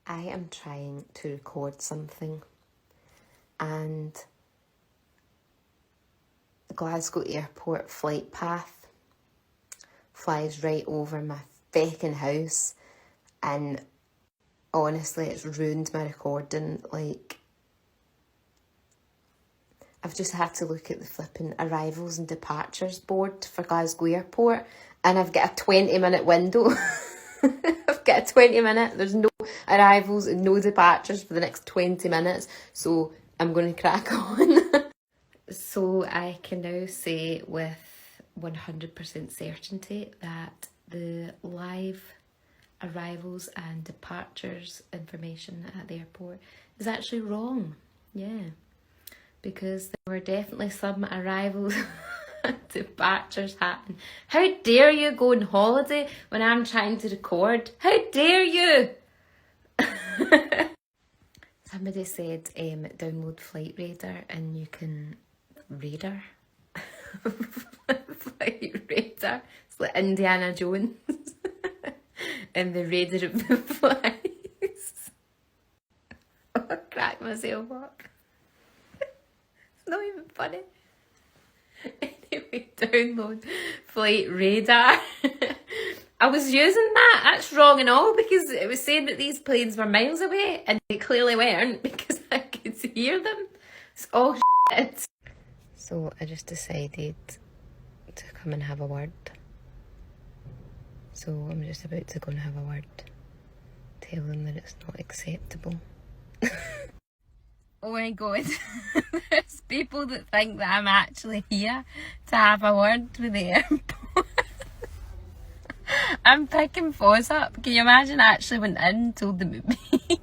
I am trying to record something and Glasgow Airport flight path flies right over my fecking house, and honestly it's ruined my recording. Like, I've just had to look at the flipping arrivals and departures board for Glasgow Airport, and I've got a 20-minute window. I've got a 20-minute, there's no arrivals and no departures for the next 20 minutes, so I'm going to crack on. So I can now say with 100% certainty that the live arrivals and departures information at the airport is actually wrong. Yeah, because there were definitely some arrivals departures happen. How dare you go on holiday when I'm trying to record? How dare you? Somebody said download Flight Radar and you can radar. Flight Radar. It's like Indiana Jones and the radar of the flies. I cracked myself up. It's not even funny. Anyway, download Flight Radar. I was using that. That's wrong and all, because it was saying that these planes were miles away and they clearly weren't, because I could hear them. It's all shit. So I just decided to come and have a word. So I'm just about to go and have a word. Tell them that it's not acceptable. Oh my god, there's people that think that I'm actually here to have a word with the airport. I'm picking Foz up. Can you imagine I actually went in and told them it me?